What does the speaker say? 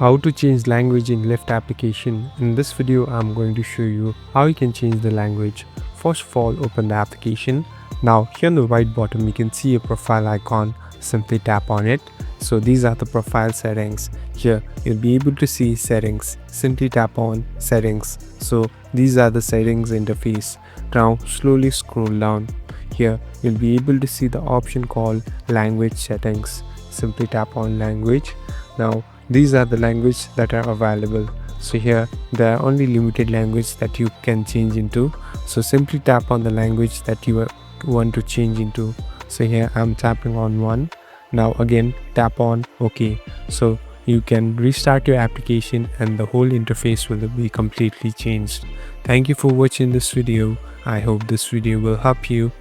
How to change language in Lyft application. In this video I'm going to show you how you can change the language. First of all, open the application. Now here on the right bottom you can see a profile icon. Simply tap on it. So these are the profile settings. Here you'll be able to see settings. Simply tap on settings. So these are the settings interface. Now slowly scroll down. Here you'll be able to see the option called language settings. Simply tap on language. Now these are the languages that are available. So here there are only limited language that you can change into. So simply tap on the language that you want to change into. So here I'm tapping on one. Now again tap on OK. So you can restart your application and the whole interface will be completely changed. Thank you for watching this video. I hope this video will help you.